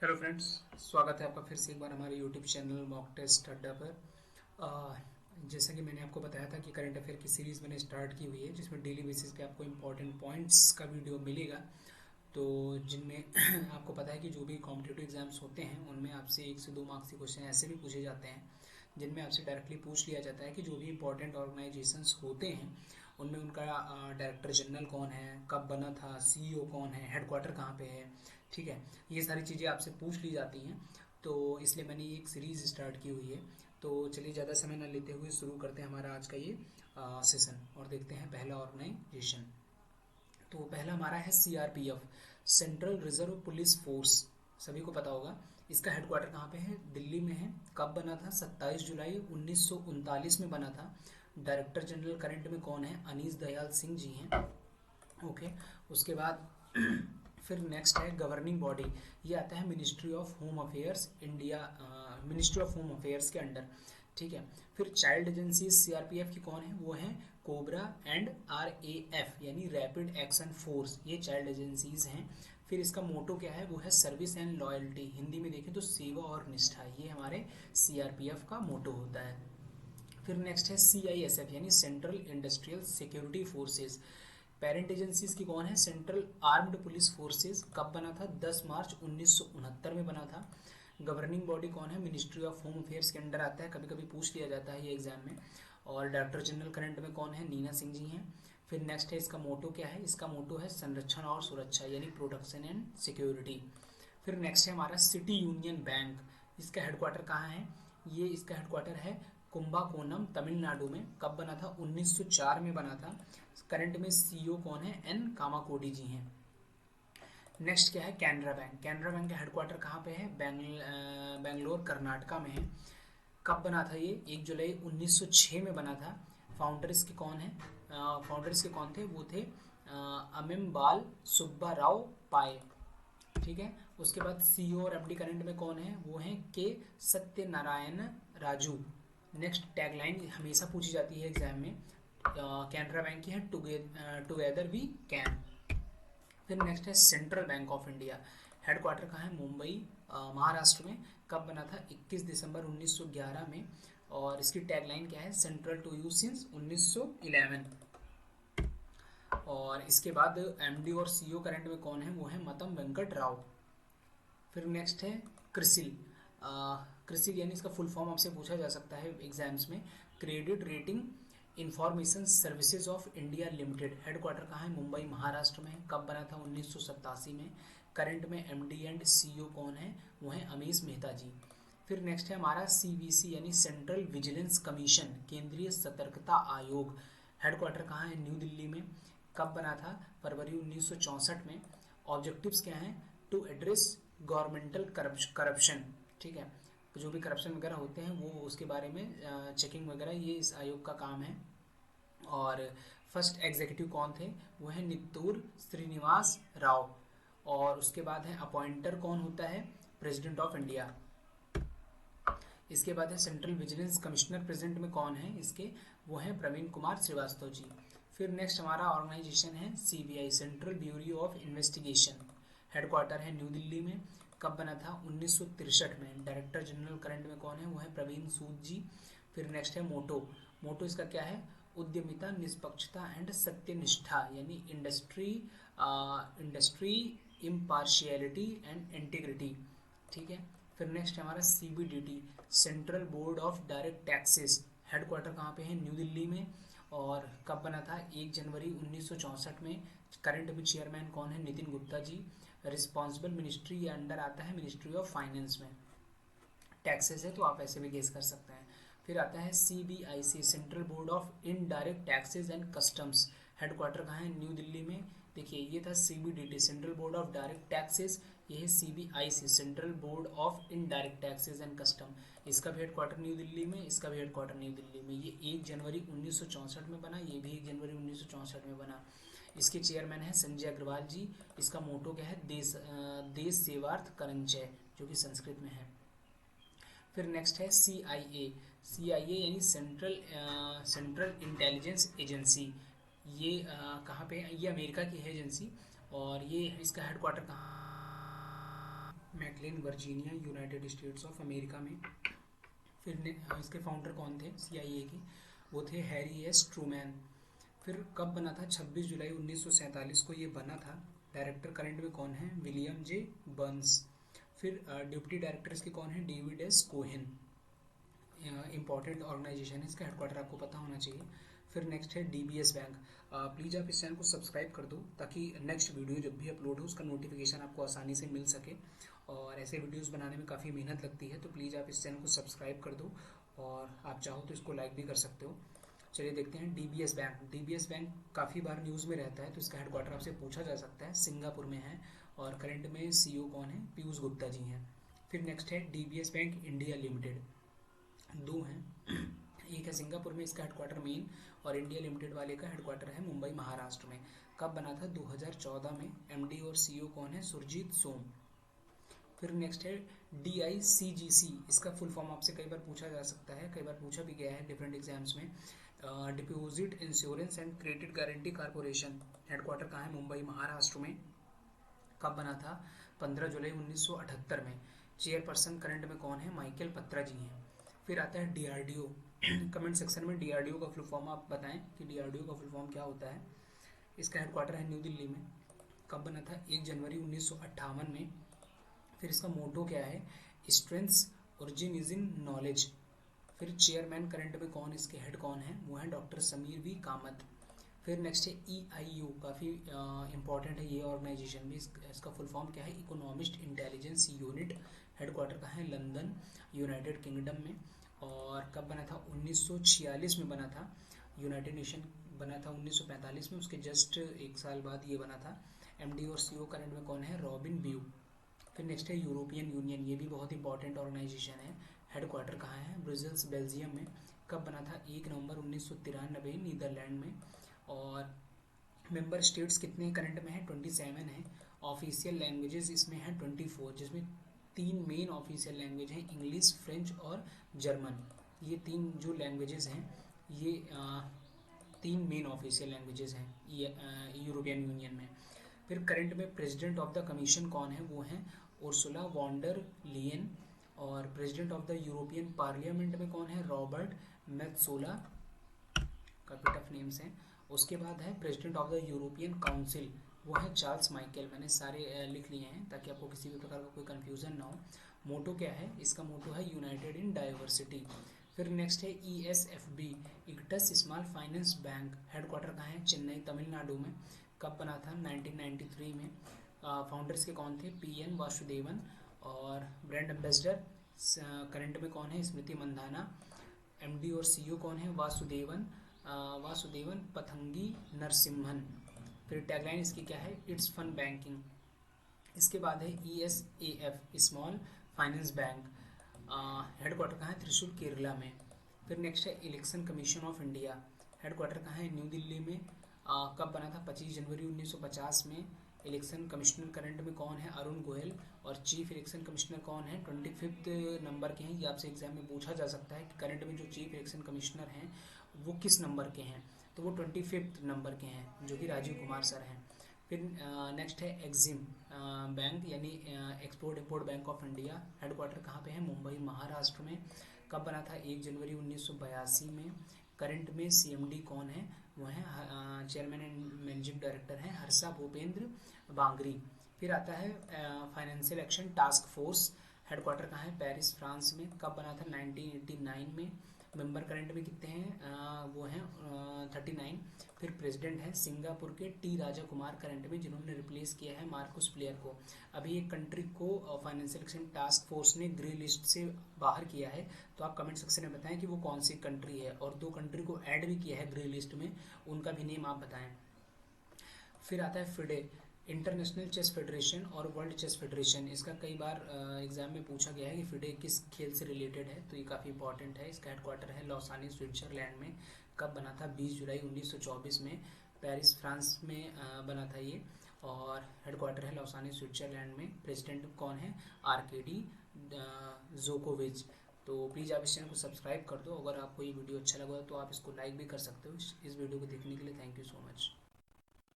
Hello friends, स्वागत है आपका फिर से एक बार हमारे यूट्यूब चैनल मॉक टेस्ट अड्डा पर। जैसा कि मैंने आपको बताया था कि करंट अफेयर की सीरीज़ मैंने स्टार्ट की हुई है, जिसमें डेली बेसिस पे आपको इंपॉर्टेंट पॉइंट्स का वीडियो मिलेगा। तो जिनमें आपको पता है कि जो भी कॉम्पिटिटिव एग्जाम्स होते हैं उनमें आपसे 1 से 2 मार्क्स के क्वेश्चन ऐसे भी पूछे जाते हैं, जिनमें आपसे डायरेक्टली पूछ लिया जाता है कि जो भी इंपॉर्टेंट ऑर्गेनाइजेशंस होते हैं उनमें उनका डायरेक्टर जनरल कौन है, कब बना था, सीईओ कौन है, हेडक्वार्टर कहाँ पे है। ठीक है, ये सारी चीज़ें आपसे पूछ ली जाती हैं। तो इसलिए मैंने ये एक सीरीज़ स्टार्ट की हुई है। तो चलिए ज़्यादा समय ना लेते हुए शुरू करते हैं हमारा आज का ये सेशन और देखते हैं पहला ऑर्गेनाइजेशन। तो पहला हमारा है CRPF, central reserve police force. सभी को पता होगा इसका हेडक्वार्टर कहाँ पे है, दिल्ली में है। कब बना था, 27 जुलाई 1939 में बना था। डायरेक्टर जनरल करंट में कौन है, अनीस दयाल सिंह जी हैं। ओके, उसके बाद फिर नेक्स्ट है गवर्निंग बॉडी। ये आता है ministry of home affairs India, ministry of home affairs के अंडर। ठीक है, फिर चाइल्ड एजेंसी सीआरपीएफ की कौन है, वो है कोबरा एंड आरएएफ यानी रैपिड एक्शन फोर्स, ये चाइल्ड एजेंसीज हैं। फिर इसका मोटो क्या है, वो है सर्विस एंड लॉयल्टी, हिंदी में देखें तो सेवा और निष्ठा, ये हमारे सीआरपीएफ का मोटो होता है। फिर नेक्स्ट है सीआईएसएफ यानी central industrial security forces. Parent agencies की कौन है, सेंट्रल आर्म्ड पुलिस फोर्सेज। कब बना था, 10 मार्च 1969 में बना था। गवर्निंग बॉडी कौन है, मिनिस्ट्री ऑफ होम अफेयर्स के अंडर आता है, कभी कभी पूछ लिया जाता है ये एग्जाम में। और डायरेक्टर जनरल करंट में कौन है, नीना सिंह जी हैं। फिर नेक्स्ट है इसका मोटो क्या है, इसका मोटो है संरक्षण और सुरक्षा यानी प्रोटेक्शन एंड सिक्योरिटी। फिर नेक्स्ट है हमारा सिटी यूनियन बैंक। इसका हेडक्वार्टर कहाँ है, ये इसका हेडक्वार्टर है कुंभाकोनम तमिलनाडु में। कब बना था, 1904 में बना था। करंट में सीईओ कौन है, एन कामाकोडी जी हैं। नेक्स्ट क्या है, कैनरा बैंक। कैनरा बैंक का हेडक्वार्टर कहाँ पे है, बेंगलोर कर्नाटका में है। कब बना था ये, 1 जुलाई 1906 में बना था। फाउंडर्स के कौन है, फाउंडर्स के कौन थे, वो थे अमिमबाल सुब्बा राव पाए। ठीक है, उसके बाद सीईओ और एमडी करंट में कौन है, वो हैं के सत्यनारायण राजू। नेक्स्ट टैगलाइन हमेशा पूछी जाती है एग्जाम में, कैनरा बैंक की है टुगेदर वी कैन। फिर नेक्स्ट है central bank of India. Headquarter कहाँ है, मुंबई महाराष्ट्र में। कब बना था, 21 दिसंबर 1911 में। और इसकी टैगलाइन क्या है, सेंट्रल टू यू सिंस 1911। और इसके बाद एमडी और सीईओ करंट में कौन है, वो है मतम वेंकट राव। फिर नेक्स्ट है क्रिसिल। क्रिसिल यानी इसका फुल फॉर्म आपसे पूछा जा सकता है एग्जाम्स में, credit rating information services of India limited. Headquarter कहाँ है, मुंबई महाराष्ट्र में। कब बना था, 1987 में। करंट में एमडी एंड सीईओ कौन है, वो है अमीश मेहता जी। फिर नेक्स्ट है हमारा सीवीसी यानी सेंट्रल विजिलेंस कमीशन, केंद्रीय सतर्कता आयोग। हेडक्वार्टर कहाँ है, न्यू दिल्ली में। कब बना था, फरवरी 1964 में। ऑब्जेक्टिव्स क्या हैं, टू एड्रेस गवर्नमेंटल करप्शन। ठीक है, जो भी करप्शन वगैरह होते हैं वो उसके बारे में चेकिंग वगैरह, ये इस आयोग का काम है। और फर्स्ट एग्जीक्यूटिव कौन थे, वो है नित्तूर श्रीनिवास राव। और उसके बाद है अपॉइंटर कौन होता है, प्रेसिडेंट ऑफ इंडिया। इसके बाद है सेंट्रल विजिलेंस कमिश्नर, प्रेजेंट में कौन है इसके, वो है प्रवीण कुमार श्रीवास्तव जी। फिर नेक्स्ट हमारा ऑर्गेनाइजेशन है CBI, central bureau of investigation. Headquarter है न्यू दिल्ली में। कब बना था, 1963 में। डायरेक्टर जनरल करंट में कौन है, वो है प्रवीण सूद जी। फिर नेक्स्ट है मोटो। मोटो इसका क्या है, उद्यमिता, निष्पक्षता एंड सत्यनिष्ठा यानी इंडस्ट्री इम्पार्शियलिटी एंड इंटीग्रिटी। ठीक है, फिर नेक्स्ट हमारा CBDT, central board of direct taxes. Headquarter कहाँ पे है, न्यू दिल्ली में। और कब बना था, 1 जनवरी 1964 में। करंट में चेयरमैन कौन है, नितिन गुप्ता जी। रिस्पॉन्सिबल मिनिस्ट्री ये अंडर आता है मिनिस्ट्री ऑफ फाइनेंस में। टैक्सेस है तो आप ऐसे भी गेस कर सकते हैं। फिर आता है CBIC, central board of indirect taxes and customs. Headquarter कहाँ है, न्यू दिल्ली में। देखिए ये था CBDT, central board of direct taxes. ये है CBIC, central board of indirect taxes and custom. इसका भी हेडक्वार्टर न्यू दिल्ली में, इसका भी हेडक्वार्टर न्यू दिल्ली में। ये 1 जनवरी 1964 में बना, ये भी 1 जनवरी 1964 में बना। इसके चेयरमैन है संजय अग्रवाल जी। इसका मोटो क्या है, देश सेवार्थ करंचय, जो कि संस्कृत में है। फिर नेक्स्ट है सी आई ए। सी आई ए यानी सेंट्रल इंटेलिजेंस एजेंसी। ये कहाँ पे है, ये अमेरिका की है एजेंसी। और ये इसका हेडक्वार्टर कहाँ, McLean Virginia, United States of America में। फिर इसके फाउंडर कौन थे CIA के? वो थे हैरी एस ट्रूमैन। फिर कब बना था? 26 जुलाई 1947 को ये बना था। डायरेक्टर करंट में कौन है? William J Burns. फिर डिप्टी डायरेक्टर इसके कौन है? David S Cohen. Important organisation है, इसका हेडक्वार्टर आपको पता होना चाहिए। फिर नेक्स्ट है DBS बैंक। प्लीज़ आप इस चैनल को सब्सक्राइब कर दो ताकि नेक्स्ट वीडियो जब भी अपलोड हो उसका नोटिफिकेशन आपको आसानी से मिल सके। और ऐसे वीडियोस बनाने में काफ़ी मेहनत लगती है, तो प्लीज़ आप इस चैनल को सब्सक्राइब कर दो और आप चाहो तो इसको लाइक भी कर सकते हो। चलिए देखते हैं DBS बैंक। DBS बैंक काफ़ी बार न्यूज़ में रहता है, तो इसका हेडक्वार्टर आपसे पूछा जा सकता है, सिंगापुर में है। और करंट में CEO कौन है? पीयूष गुप्ता जी हैं। फिर नेक्स्ट है DBS बैंक इंडिया लिमिटेड। दो हैं, एक है सिंगापुर में इसका हेडक्वार्टर मेन, और इंडिया लिमिटेड वाले का हेडक्वार्टर है मुंबई महाराष्ट्र में। कब बना था? 2014 में। MD और CEO कौन है? सुरजीत सोम। फिर नेक्स्ट है DICGC। इसका फुल फॉर्म आपसे कई बार पूछा जा सकता है, कई बार पूछा भी गया है डिफरेंट एग्जाम्स में। Deposit insurance and credit guarantee corporation. Headquarter कहाँ है? मुंबई महाराष्ट्र में। कब बना था? 15 जुलाई 1978 में। चेयरपर्सन करंट में कौन है? माइकल पत्रा जी हैं। फिर आता है DRDO। कमेंट सेक्शन में DRDO का फुल फॉर्म आप बताएं कि DRDO का फुल फॉर्म क्या होता है। इसका हेडक्वार्टर है न्यू दिल्ली में। कब बना था? 1 जनवरी 1958 में। फिर इसका मोटो क्या है? Strengths origin is in knowledge. फिर चेयरमैन करंट में कौन, इसके हेड कौन है? वो है डॉक्टर समीर वी कामत। फिर नेक्स्ट है EIU। काफ़ी इंपॉर्टेंट है ये ऑर्गेनाइजेशन भी। इसका फुल फॉर्म क्या है? Economist intelligence unit. हेडक्वार्टर कहाँ है? लंदन, यूनाइटेड किंगडम में। और कब बना था? 1946 में बना था। यूनाइटेड नेशन बना था 1945 में, उसके जस्ट एक साल बाद ये बना था। MD और CEO करंट में कौन है? रॉबिन ब्यू। फिर नेक्स्ट है यूरोपियन यूनियन। ये भी बहुत इंपॉर्टेंट ऑर्गेनाइजेशन है। हेडक्वार्टर कहाँ है? ब्रुसेल्स, बेल्जियम में। कब बना था? 1 नवंबर 1993 नीदरलैंड में। और मेंबर स्टेट्स कितने करंट में है? 27 है। ऑफिशियल लैंग्वेजेस इसमें है 24, जिसमें 3 मेन ऑफिशियल लैंग्वेज हैं, इंग्लिश, फ्रेंच और जर्मन। ये 3 जो लैंग्वेजेस हैं, ये 3 मेन ऑफिशियल लैंग्वेजेस हैं यूरोपियन यूनियन में। फिर करंट में प्रेसिडेंट ऑफ द कमीशन कौन है? वो हैं उर्सुला वॉन्डर लियन। और president of the European parliament में कौन है? Robert Metsola. काफ़ी टफ नेम्स हैं। उसके बाद है president of the European council, वो है चार्ल्स माइकल। मैंने सारे लिख लिए हैं ताकि आपको किसी भी प्रकार का कोई कन्फ्यूज़न ना हो। मोटो क्या है? इसका मोटो है यूनाइटेड इन डाइवर्सिटी। फिर नेक्स्ट है ESFB, Equitas small finance bank. Headquarter कहाँ है? चेन्नई, तमिलनाडु में। कब बना था? 1993 में। फाउंडर्स के कौन थे? PN वासुदेवन। और ब्रांड एम्बेसडर करंट में कौन है? स्मृति मंधाना। MD और CEO कौन है? वासुदेवन पथंगी नरसिम्हन। फिर टैगलाइन इसकी क्या है? It's fun banking. इसके बाद है ESAF, small finance bank. Headquarter कहाँ है? त्रिशूर, केरला में। फिर नेक्स्ट है election commission of India. Headquarter कहाँ है? न्यू दिल्ली में। कब बना था? 25 जनवरी 1950 में। इलेक्शन कमिश्नर करंट में कौन है? अरुण गोयल। और चीफ इलेक्शन कमिश्नर कौन है? 25 नंबर के हैं। ये आपसे एग्जाम में पूछा जा सकता है कि करंट में जो चीफ इलेक्शन कमिश्नर हैं वो किस नंबर के हैं, तो वो 25 नंबर के हैं, जो कि राजीव कुमार सर हैं। फिर नेक्स्ट है एक्जिम बैंक, यानी export import bank of India. Headquarter कहाँ पे है? मुंबई महाराष्ट्र में। कब बना था? 1 जनवरी 1982 में। करंट में CMD कौन है? वो है चेयरमैन एंड मैनेजिंग डायरेक्टर हैं हर्षा भूपेंद्र बांगरी। फिर आता है financial action task force. Headquarter कहाँ है? पेरिस, फ्रांस में। कब बना था? 1989 में। मेंबर करंट में कितने हैं? वो हैं 39। फिर प्रेसिडेंट है सिंगापुर के T राजा कुमार करंट में, जिन्होंने रिप्लेस किया है मार्कुस प्लेयर को। अभी एक कंट्री को फाइनेंशियल एक्शन टास्क फोर्स ने ग्रे लिस्ट से बाहर किया है, तो आप कमेंट सेक्शन में बताएं कि वो कौन सी कंट्री है। और 2 कंट्री को ऐड भी किया है ग्रे लिस्ट में, उनका भी नेम आप बताएं। फिर आता है FIDE, इंटरनेशनल चेस फेडरेशन और वर्ल्ड चेस फेडरेशन। इसका कई बार एग्जाम में पूछा गया है कि FIDE किस खेल से रिलेटेड है, तो ये काफ़ी इंपॉर्टेंट है। इसका हेडक्वार्टर है लॉसानी, स्विट्जरलैंड में। कब बना था? 20 जुलाई 1924 में। पेरिस, फ्रांस में बना था ये। और हेडक्वार्टर है लॉसानी, स्विट्जरलैंड में। प्रेसिडेंट कौन है? RKD जोकोविच। तो प्लीज़ आप इस चैनल को सब्सक्राइब कर दो। अगर आपको ये वीडियो अच्छा लगा तो आप इसको लाइक भी कर सकते हो। इस वीडियो को देखने के लिए थैंक यू सो मच।